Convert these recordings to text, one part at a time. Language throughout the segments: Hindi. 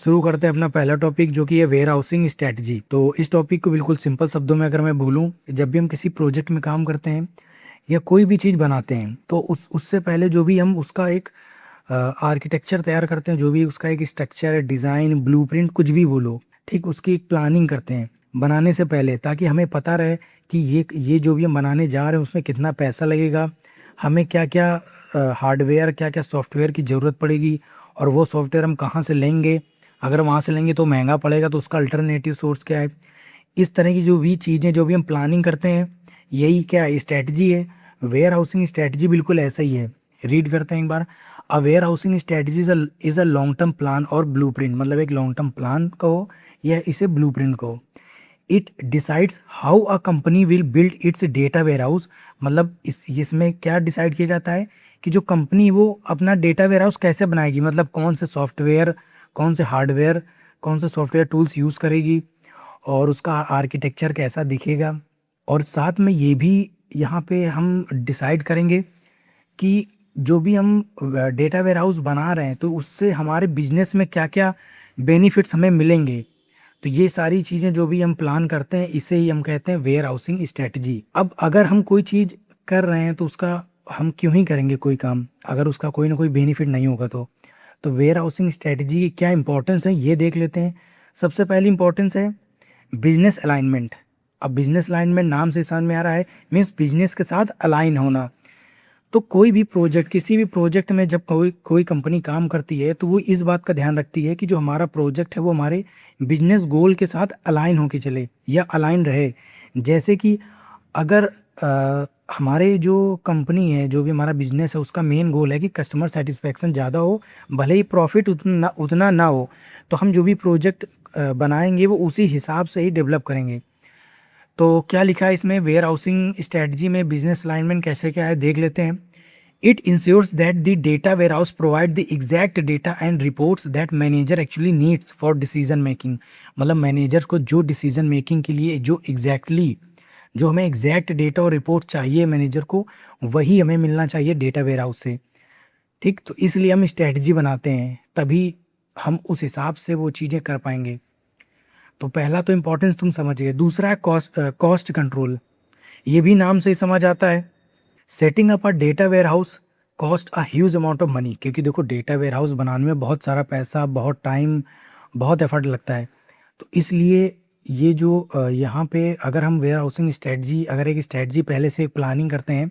शुरू करते हैं अपना पहला टॉपिक जो कि है वेयर हाउसिंग स्ट्रैटेजी। तो इस टॉपिक को बिल्कुल सिंपल शब्दों में अगर मैं बोलूँ, जब भी हम किसी प्रोजेक्ट में काम करते हैं या कोई भी चीज़ बनाते हैं तो उससे पहले जो भी हम उसका एक आर्किटेक्चर तैयार करते हैं, जो भी उसका एक स्ट्रक्चर, डिज़ाइन, ब्लूप्रिंट, कुछ भी बोलो, ठीक, उसकी एक प्लानिंग करते हैं बनाने से पहले, ताकि हमें पता रहे कि ये जो भी हम बनाने जा रहे हैं उसमें कितना पैसा लगेगा, हमें क्या क्या हार्डवेयर, क्या क्या सॉफ्टवेयर की ज़रूरत पड़ेगी, और वो सॉफ्टवेयर हम कहाँ से लेंगे। अगर वहाँ से लेंगे तो महंगा पड़ेगा, तो उसका अल्टरनेटिव सोर्स क्या है। इस तरह की जो भी चीज़ें जो भी हम प्लानिंग करते हैं, यही क्या स्ट्रैटेजी है। वेयर हाउसिंग स्ट्रैटेजी बिल्कुल ऐसा ही है। रीड करते हैं एक बार। A warehousing strategy is a long term plan और ब्लू प्रिंट, मतलब एक लॉन्ग टर्म प्लान कहो या इसे ब्लू प्रिंट कहो। It decides how a company will build its data warehouse, मतलब इसमें क्या डिसाइड किया जाता है कि जो कंपनी वो अपना डेटा वेयर हाउस कैसे बनाएगी, मतलब कौन से सॉफ्टवेयर, कौन से हार्डवेयर, कौन से सॉफ्टवेयर टूल्स यूज़ करेगी, और उसका आर्किटेक्चर कैसा दिखेगा। और साथ में ये भी यहाँ पे हम डिसाइड करेंगे कि जो भी हम डेटा वेयर हाउस बना रहे हैं तो उससे हमारे बिजनेस में क्या क्या बेनिफिट्स हमें मिलेंगे। तो ये सारी चीज़ें जो भी हम प्लान करते हैं, इसे ही हम कहते हैं वेयर हाउसिंग स्ट्रैटेजी। अब अगर हम कोई चीज़ कर रहे हैं तो उसका हम क्यों ही करेंगे कोई काम, अगर उसका कोई ना कोई बेनिफिट नहीं होगा तो वेयर हाउसिंग स्ट्रैटेजी की क्या इंपॉर्टेंस है ये देख लेते हैं। सबसे पहली इंपॉर्टेंस है बिजनेस अलाइनमेंट। अब बिजनेस अलाइनमेंट नाम से समझ में आ रहा है, मीन्स बिजनेस के साथ अलाइन होना। तो कोई भी प्रोजेक्ट, किसी भी प्रोजेक्ट में जब कोई कोई कंपनी काम करती है तो वो इस बात का ध्यान रखती है कि जो हमारा प्रोजेक्ट है वो हमारे बिजनेस गोल के साथ अलाइन होके चले या अलाइन रहे। जैसे कि अगर हमारे जो कंपनी है, जो भी हमारा बिजनेस है, उसका मेन गोल है कि कस्टमर सेटिस्फेक्शन ज़्यादा हो, भले ही प्रॉफिट उतना उतना ना हो, तो हम जो भी प्रोजेक्ट बनाएंगे वो उसी हिसाब से ही डेवलप करेंगे। तो क्या लिखा है इसमें वेयर हाउसिंग स्ट्रेटजी में, बिजनेस अलाइनमेंट कैसे क्या है देख लेते हैं। It ensures that the data warehouse provide the exact data and reports that manager actually needs for decision making, मतलब मैनेजर को जो डिसीजन मेकिंग के लिए जो जो हमें एग्जैक्ट डेटा और रिपोर्ट चाहिए मैनेजर को, वही हमें मिलना चाहिए डेटा वेयर हाउस से। ठीक, तो इसलिए हम स्ट्रेटजी बनाते हैं, तभी हम उस हिसाब से वो चीज़ें कर पाएंगे। तो पहला तो इम्पोर्टेंस तुम समझ गए। दूसरा है कॉस्ट कंट्रोल। ये भी नाम से ही समझ आता है। Setting up a data warehouse cost a huge amount of money, क्योंकि देखो डेटा वेयर हाउस बनाने में बहुत सारा पैसा, बहुत टाइम, बहुत एफर्ट लगता है। तो इसलिए ये जो यहाँ पे अगर हम वेयर हाउसिंग स्ट्रेटजी, अगर एक स्ट्रेटजी पहले से प्लानिंग करते हैं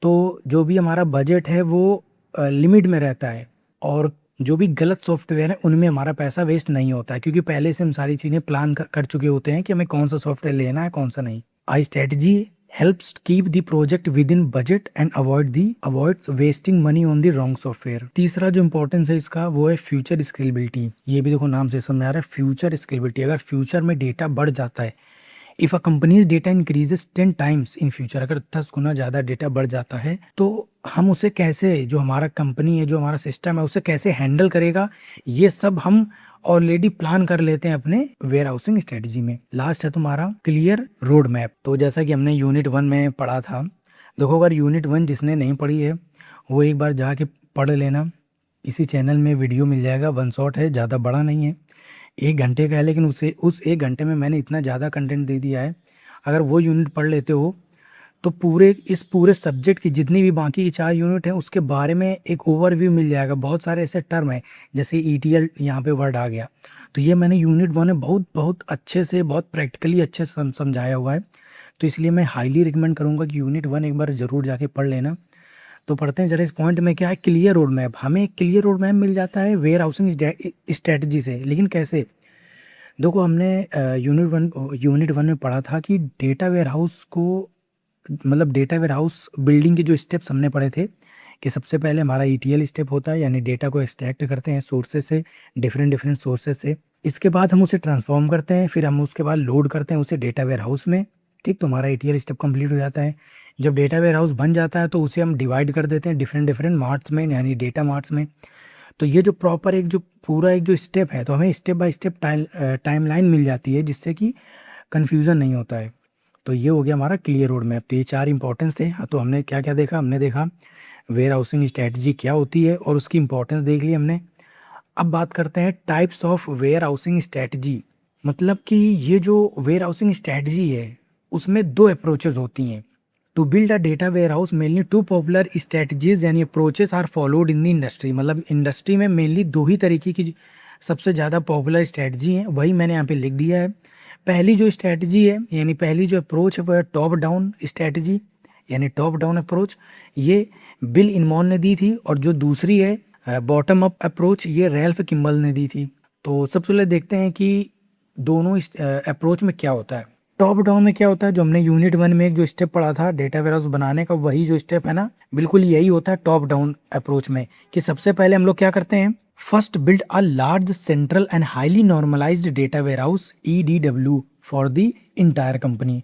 तो जो भी हमारा बजट है वो लिमिट में रहता है, और जो भी गलत सॉफ्टवेयर है उनमें हमारा पैसा वेस्ट नहीं होता है, क्योंकि पहले से हम सारी चीज़ें प्लान कर चुके होते हैं कि हमें कौन सा सॉफ्टवेयर लेना है, कौन सा नहीं। आई strategy helps keep the project within budget and avoids wasting money on the wrong software। तीसरा जो इंपॉर्टेंस है इसका वो है फ्यूचर स्केलेबिलिटी। ये भी देखो नाम से समझ में आ रहा है, फ्यूचर स्केलेबिलिटी। अगर फ्यूचर में डेटा बढ़ जाता है, if a companies data increases 10 times in future, अगर 10 गुना ज़्यादा डेटा बढ़ जाता है तो हम उसे कैसे, जो हमारा कंपनी है, जो हमारा सिस्टम है, उसे कैसे हैंडल करेगा, ये सब हम ऑलरेडी प्लान कर लेते हैं अपने वेयर हाउसिंग स्ट्रेटजी में। लास्ट है तुम्हारा क्लियर रोड मैप। तो जैसा कि हमने यूनिट 1 में पढ़ा था, देखो अगर यूनिट 1 जिसने नहीं पढ़ी है वो एक बार जाके पढ़ लेना। इसी चैनल में वीडियो मिल जाएगा, वन शॉट है, ज़्यादा बड़ा नहीं है, 1 घंटे का है, लेकिन उस 1 घंटे में मैंने इतना ज़्यादा कंटेंट दे दिया है। अगर वो यूनिट पढ़ लेते हो तो इस पूरे सब्जेक्ट की जितनी भी बाकी की 4 यूनिट हैं उसके बारे में एक ओवरव्यू मिल जाएगा। बहुत सारे ऐसे टर्म हैं, जैसे ETL यहाँ पे वर्ड आ गया, तो ये मैंने यूनिट 1 में बहुत बहुत अच्छे से, बहुत प्रैक्टिकली अच्छे से समझाया हुआ है। तो इसलिए मैं हाईली रिकमेंड करूँगा कि यूनिट 1 एक बार ज़रूर जाके पढ़ लेना। तो पढ़ते हैं जरा इस पॉइंट में क्या है। क्लियर रोड मैप, हमें एक क्लियर रोड मैप मिल जाता है वेयर हाउसिंग स्ट्रेटजी से, लेकिन कैसे। देखो हमने यूनिट वन में पढ़ा था कि डेटा वेयर हाउस को, मतलब डेटा वेयर हाउस बिल्डिंग के जो स्टेप्स हमने पढ़े थे, कि सबसे पहले हमारा ETL स्टेप होता है, यानी डेटा को एक्सट्रैक्ट करते हैं सोर्सेज से, डिफरेंट डिफरेंट सोर्सेज से। इसके बाद हम उसे ट्रांसफॉर्म करते हैं, फिर हम उसके बाद लोड करते हैं उसे डेटा वेयर हाउस में। ठीक, तो हमारा ETL स्टेप कंप्लीट हो जाता है। जब डेटा वेयर हाउस बन जाता है तो उसे हम डिवाइड कर देते हैं डिफरेंट डिफरेंट मार्ट्स में, यानी डेटा मार्ट्स में। तो ये जो प्रॉपर एक जो पूरा एक जो स्टेप है, तो हमें स्टेप बाय स्टेप टाइमलाइन मिल जाती है, जिससे कि कन्फ्यूज़न नहीं होता है। तो ये हो गया हमारा क्लियर रोड मैप। तो ये 4 इंपॉर्टेंस थे। हाँ, तो हमने क्या क्या देखा, हमने देखा वेयर हाउसिंग स्ट्रैटेजी क्या होती है और उसकी इंपॉर्टेंस देख ली हमने। अब बात करते हैं types of warehousing strategy. मतलब कि ये जो वेयर हाउसिंग स्ट्रेटजी है उसमें दो अप्रोचेज होती हैं। To build a data warehouse mainly two popular strategies यानी approaches are followed in the industry. मतलब इंडस्ट्री में मेनली दो ही तरीके की सबसे ज़्यादा पॉपुलर स्ट्रेटजी हैं, वही मैंने यहाँ पे लिख दिया है। पहली जो स्ट्रेटजी है यानी पहली जो अप्रोच है वो है टॉप डाउन स्ट्रेटजी यानी टॉप डाउन अप्रोच, ये बिल इनमॉन ने दी थी। और जो दूसरी है बॉटम अप अप्रोच, ये रैल्फ किम्बल ने दी थी। तो सबसे पहले देखते हैं कि दोनों अप्रोच में क्या होता है। टॉप डाउन में क्या होता है, जो हमने यूनिट 1 में एक जो स्टेप पढ़ा था डेटा वेयरहाउस बनाने का, वही जो स्टेप है ना, बिल्कुल यही होता है टॉप डाउन अप्रोच में। कि सबसे पहले हम लोग क्या करते हैं, first build a large central and highly normalised data warehouse EDW for the entire company.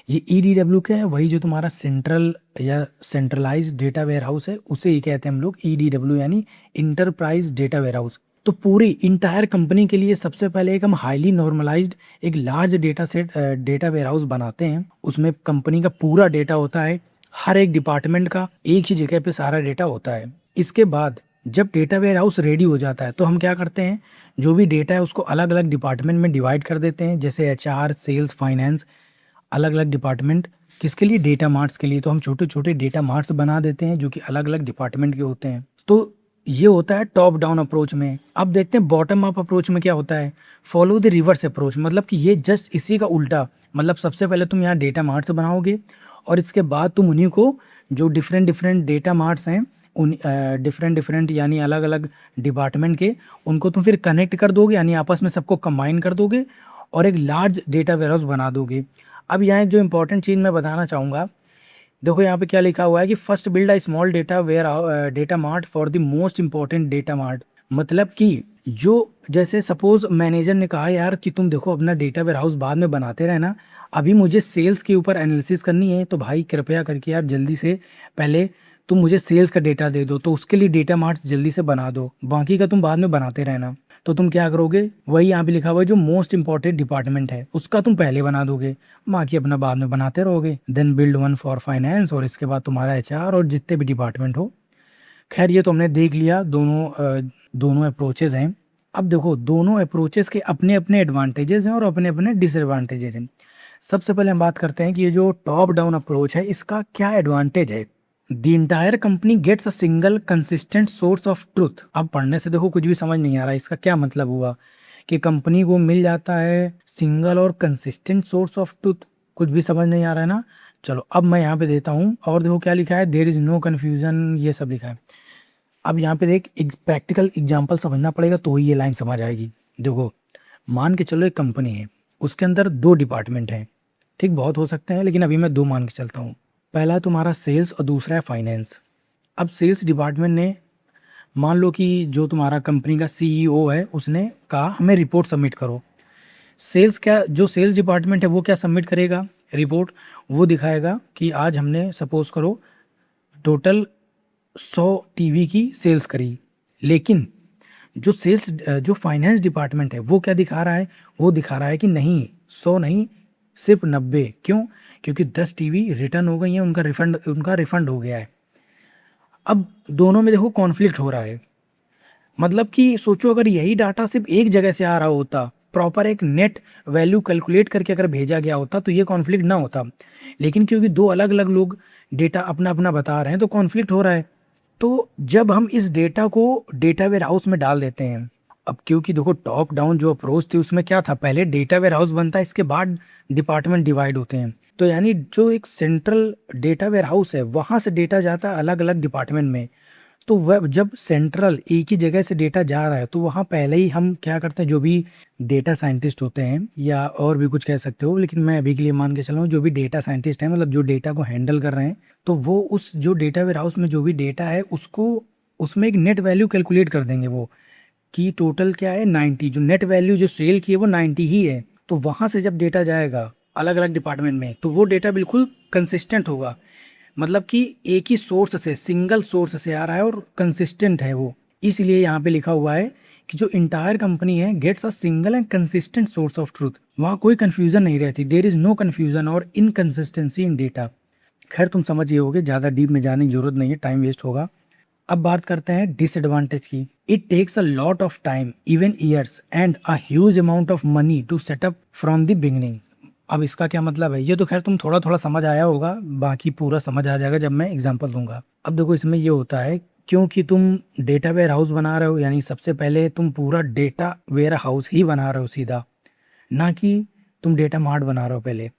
ये EDW क्या है, वही जो तुम्हारा सेंट्रल या सेंट्रलाइज्ड डेटा वेयरहाउस है उसे ही कहते हैं हम लोग EDW यानी इंटरप्राइज डेटा वेयरहाउस। तो पूरी इंटायर कंपनी के लिए सबसे पहले एक हम हाईली नॉर्मलाइज्ड एक लार्ज डेटा वेयरहाउस बनाते हैं। उसमें कंपनी का पूरा डेटा होता है, हर एक डिपार्टमेंट का एक ही जगह पे सारा डेटा होता है। इसके बाद जब डेटा वेयरहाउस रेडी हो जाता है तो हम क्या करते हैं, जो भी डेटा है उसको अलग अलग डिपार्टमेंट में डिवाइड कर देते हैं, जैसे HR, सेल्स, फाइनेंस, अलग अलग डिपार्टमेंट। किसके लिए, डेटा मार्ट्स के लिए। तो हम छोटे छोटे डेटा मार्ट्स बना देते हैं जो कि अलग अलग डिपार्टमेंट के होते हैं। तो ये होता है टॉप डाउन अप्रोच में। अब देखते हैं बॉटम अप अप्रोच में क्या होता है, फॉलो द रिवर्स अप्रोच। मतलब कि ये जस्ट इसी का उल्टा। मतलब सबसे पहले तुम यहाँ डेटा मार्ट्स बनाओगे और इसके बाद तुम उन्हीं को जो डिफरेंट डिफरेंट डेटा मार्ट्स हैं उन डिफरेंट डिफरेंट यानी अलग अलग डिपार्टमेंट के, उनको तुम फिर कनेक्ट कर दोगे यानी आपस में सबको कंबाइन कर दोगे और एक लार्ज डेटा वेयरहाउस बना दोगे। अब यहाँ एक जो इंपॉर्टेंट चीज़ मैं बताना चाहूँगा, देखो यहाँ पे क्या लिखा हुआ है कि first build a small data mart for the most important data mart. मतलब कि जो जैसे सपोज मैनेजर ने कहा यार कि तुम देखो अपना डेटा वेयरहाउस बाद में बनाते रहना, अभी मुझे सेल्स के ऊपर एनालिसिस करनी है, तो भाई कृपया करके यार जल्दी से पहले तुम मुझे सेल्स का डेटा दे दो, तो उसके लिए डेटा मार्ट्स जल्दी से बना दो, बाकी का तुम बाद में बनाते रहना। तो तुम क्या करोगे, वही यहाँ पे लिखा हुआ है जो मोस्ट इंपॉर्टेंट डिपार्टमेंट है उसका तुम पहले बना दोगे, बाकी अपना बाद में बनाते रहोगे। Then build one for finance, और इसके बाद तुम्हारा HR और जितने भी डिपार्टमेंट हो। खैर ये तो हमने देख लिया दोनों अप्रोचेज हैं। अब देखो दोनों अप्रोचेज के अपने अपने एडवांटेजेस हैं और अपने अपने डिसएडवांटेजेस हैं। सबसे पहले हम बात करते हैं कि ये जो टॉप डाउन अप्रोच है इसका क्या एडवांटेज है। The entire company gets a single consistent source of truth. अब पढ़ने से देखो कुछ भी समझ नहीं आ रहा, इसका क्या मतलब हुआ कि कंपनी को मिल जाता है सिंगल और कंसिस्टेंट सोर्स ऑफ ट्रूथ। कुछ भी समझ नहीं आ रहा है ना। चलो अब मैं यहाँ पे देता हूँ और देखो क्या लिखा है, देयर इज नो कन्फ्यूजन, ये सब लिखा है। अब यहाँ पे देख एक प्रैक्टिकल एग्जाम्पल समझना पड़ेगा तो ही ये लाइन समझ आएगी। देखो मान के चलो एक कंपनी है, उसके अंदर 2 डिपार्टमेंट हैं, ठीक, बहुत हो सकते हैं लेकिन अभी मैं 2 मान के चलता हूँ। पहला है तुम्हारा सेल्स और दूसरा है फाइनेंस। अब सेल्स डिपार्टमेंट ने मान लो कि जो तुम्हारा कंपनी का CEO है उसने कहा हमें रिपोर्ट सबमिट करो। जो सेल्स डिपार्टमेंट है वो क्या सबमिट करेगा, रिपोर्ट। वो दिखाएगा कि आज हमने सपोज करो टोटल 100 टीवी की सेल्स करी। लेकिन जो फाइनेंस डिपार्टमेंट है वो क्या दिखा रहा है, वो दिखा रहा है कि नहीं 100 नहीं, सिर्फ 90। क्यों, क्योंकि 10 टीवी रिटर्न हो गई हैं, उनका रिफंड हो गया है। अब दोनों में देखो कॉन्फ्लिक्ट हो रहा है। मतलब कि सोचो अगर यही डाटा सिर्फ एक जगह से आ रहा होता, प्रॉपर एक नेट वैल्यू कैलकुलेट करके अगर भेजा गया होता तो ये कॉन्फ्लिक्ट ना होता। लेकिन क्योंकि 2 अलग अलग लोग डेटा अपना अपना बता रहे हैं तो कॉन्फ्लिक्ट हो रहा है। तो जब हम इस डेटा को डेटा वेयर हाउस में डाल देते हैं, अब क्योंकि देखो टॉप डाउन जो अप्रोच थी उसमें क्या था, पहले डेटा वेयर हाउस बनता है, इसके बाद डिपार्टमेंट डिवाइड होते हैं। तो यानी जो एक सेंट्रल डेटा वेयर हाउस है वहाँ से डेटा जाता है अलग अलग डिपार्टमेंट में। तो वह जब सेंट्रल एक ही जगह से डेटा जा रहा है तो वहाँ पहले ही हम क्या करते हैं, जो भी डेटा साइंटिस्ट होते हैं या और भी कुछ कह सकते हो, लेकिन मैं अभी के लिए मान के चल रहा हूँ जो भी डेटा साइंटिस्ट हैं, मतलब जो डेटा को हैंडल कर रहे हैं, तो वो उस जो डेटा वेयर हाउस में जो भी डेटा है उसको उसमें एक नेट वैल्यू कैलकुलेट कर देंगे वो, कि टोटल क्या है 90, जो नेट वैल्यू जो सेल की है वो 90 ही है। तो वहाँ से जब डेटा जाएगा अलग अलग डिपार्टमेंट में तो वो डेटा बिल्कुल कंसिस्टेंट होगा। मतलब कि एक ही सोर्स से, सिंगल सोर्स से आ रहा है और कंसिस्टेंट है वो। इसलिए यहाँ पे लिखा हुआ है कि जो इंटायर कंपनी है gets a single and consistent source of truth. वहाँ कोई कन्फ्यूजन नहीं रहती, देयर इज नो कन्फ्यूजन और इनकन्सिस्टेंसी इन डेटा। खैर तुम समझ ही होगे, ज़्यादा डीप में जाने की जरूरत नहीं है, टाइम वेस्ट होगा। अब बात करते हैं डिसएडवांटेज की। It takes a lot of time, even years and a huge amount of money to set up from the beginning. अब इसका क्या मतलब है, ये तो खैर तुम थोड़ा थोड़ा समझ आया होगा, बाकी पूरा समझ आ जाएगा जब मैं एग्जांपल दूंगा। अब देखो इसमें ये होता है, क्योंकि तुम डेटा वेयर हाउस बना रहे हो, यानी सबसे पहले तुम पूरा डेटा वेयर हाउस ही बना रहे हो सीधा, ना कि तुम डेटा मार्ट बना रहे हो पहले।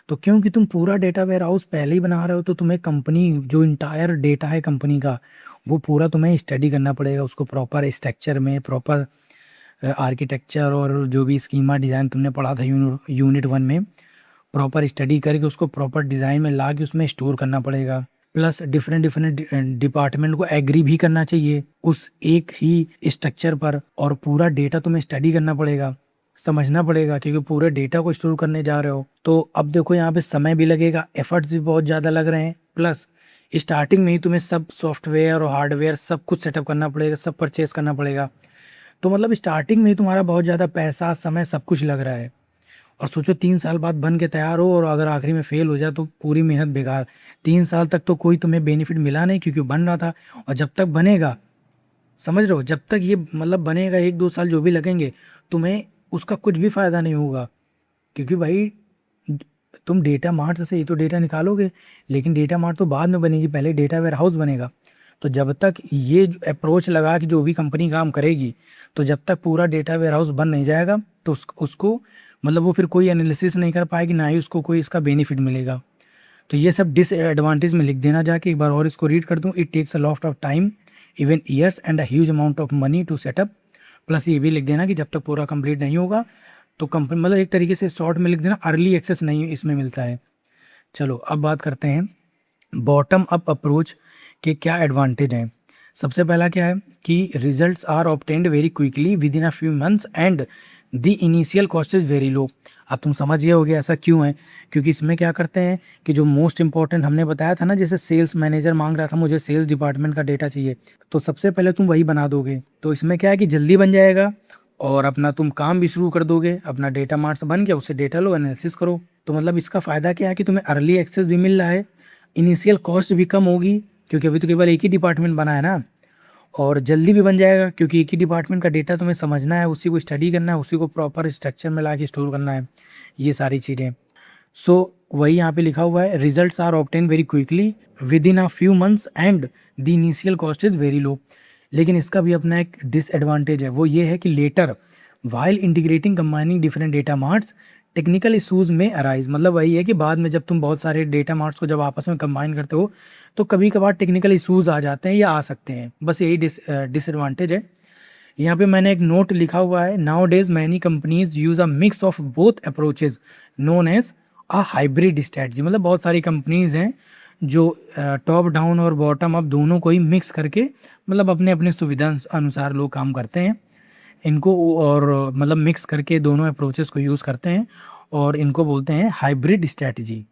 तो क्योंकि तुम पूरा डेटा वेयर हाउस पहले ही बना रहे हो, तो तुम्हें कंपनी जो इंटायर डेटा है कंपनी का, वो पूरा तुम्हें स्टडी करना पड़ेगा, उसको प्रॉपर स्ट्रक्चर में, प्रॉपर आर्किटेक्चर और जो भी स्कीमा डिज़ाइन तुमने पढ़ा था यूनिट 1 में, प्रॉपर स्टडी करके उसको प्रॉपर डिज़ाइन में ला के उसमें स्टोर करना पड़ेगा। प्लस डिफरेंट डिफरेंट डिपार्टमेंट को एग्री भी करना चाहिए उस एक ही स्ट्रक्चर पर, और पूरा डेटा तुम्हें स्टडी करना पड़ेगा, समझना पड़ेगा, क्योंकि पूरे डेटा को स्टोर करने जा रहे हो। तो अब देखो यहाँ पे समय भी लगेगा, एफर्ट्स भी बहुत ज़्यादा लग रहे हैं, प्लस स्टार्टिंग में ही तुम्हें सब सॉफ्टवेयर और हार्डवेयर सब कुछ सेटअप करना पड़ेगा, सब परचेस करना पड़ेगा। तो मतलब स्टार्टिंग में ही तुम्हारा बहुत ज़्यादा पैसा, समय, सब कुछ लग रहा है। और सोचो 3 साल बाद बन के तैयार हो, और अगर आखिरी में फेल हो जाए तो पूरी मेहनत बेकार। 3 साल तक तो कोई तुम्हें बेनिफिट मिला नहीं, क्योंकि बन रहा था। और जब तक बनेगा, समझ रहे हो, जब तक ये मतलब बनेगा, 1-2 साल जो भी लगेंगे, तुम्हें उसका कुछ भी फ़ायदा नहीं होगा। क्योंकि भाई तुम डेटा मार्ट से ही तो डेटा निकालोगे, लेकिन डेटा मार्ट तो बाद में बनेगी, पहले डेटा वेयर हाउस बनेगा। तो जब तक ये अप्रोच लगा कि जो भी कंपनी काम करेगी, तो जब तक पूरा डेटा वेयर हाउस बन नहीं जाएगा, तो उसको मतलब वो फिर कोई एनालिसिस नहीं कर पाएगी, ना ही उसको कोई इसका बेनिफिट मिलेगा। तो ये सब डिसएडवांटेज में लिख देना, जाके एक बार और इसको रीड कर दूँ। It takes a lot of time, even years and a huge amount of money to set up. Plus ये भी लिख देना कि जब तक पूरा कंप्लीट नहीं होगा, तो कंपनी मतलब एक तरीके से शॉर्ट में लिख देना, अर्ली एक्सेस नहीं इसमें मिलता है। चलो अब बात करते हैं बॉटम अप अप्रोच के क्या एडवांटेज हैं। सबसे पहला क्या है कि results are obtained very quickly within a few months and the initial cost is very low. अब तुम समझ गए होगे ऐसा क्यों है, क्योंकि इसमें क्या करते हैं कि जो मोस्ट इंपॉर्टेंट हमने बताया था ना, जैसे सेल्स मैनेजर मांग रहा था मुझे सेल्स डिपार्टमेंट का डेटा चाहिए, तो सबसे पहले तुम वही बना दोगे। तो इसमें क्या है कि जल्दी बन जाएगा, और अपना तुम काम भी शुरू कर दोगे। अपना डेटा मार्ट से बन गया, उससे डेटा लो, एनालिसिस करो। तो मतलब इसका फ़ायदा क्या है कि तुम्हें अर्ली एक्सेस भी मिल रहा है, इनिशियल कॉस्ट भी कम होगी, क्योंकि अभी तो केवल एक ही डिपार्टमेंट बना है ना, और जल्दी भी बन जाएगा, क्योंकि एक ही डिपार्टमेंट का डेटा तुम्हें समझना है, उसी को स्टडी करना है, उसी को प्रॉपर स्ट्रक्चर में ला के स्टोर करना है, ये सारी चीज़ें। सो वही यहाँ पे लिखा हुआ है, results are obtain very quickly within a few months and the initial cost is very low. लेकिन इसका भी अपना एक डिसएडवांटेज है, वो ये है कि later while integrating combining different data marts technical issues में अराइज। मतलब वही है कि बाद में जब तुम बहुत सारे डेटा मार्ट्स को जब आपस में कंबाइन करते हो, तो कभी कभार टेक्निकल इशूज़ आ जाते हैं या आ सकते हैं, बस यही डिसएडवांटेज है। यहाँ पे मैंने एक नोट लिखा हुआ है, nowadays many companies use a mix of both approaches known as a hybrid strategy. मतलब बहुत सारी कंपनीज हैं जो टॉप डाउन और बॉटम अप दोनों को ही मिक्स करके, मतलब अपने अपने सुविधा अनुसार लोग काम करते हैं इनको, और मतलब मिक्स करके दोनों अप्रोचेस को यूज़ करते हैं, और इनको बोलते हैं हाइब्रिड स्ट्रैटेजी।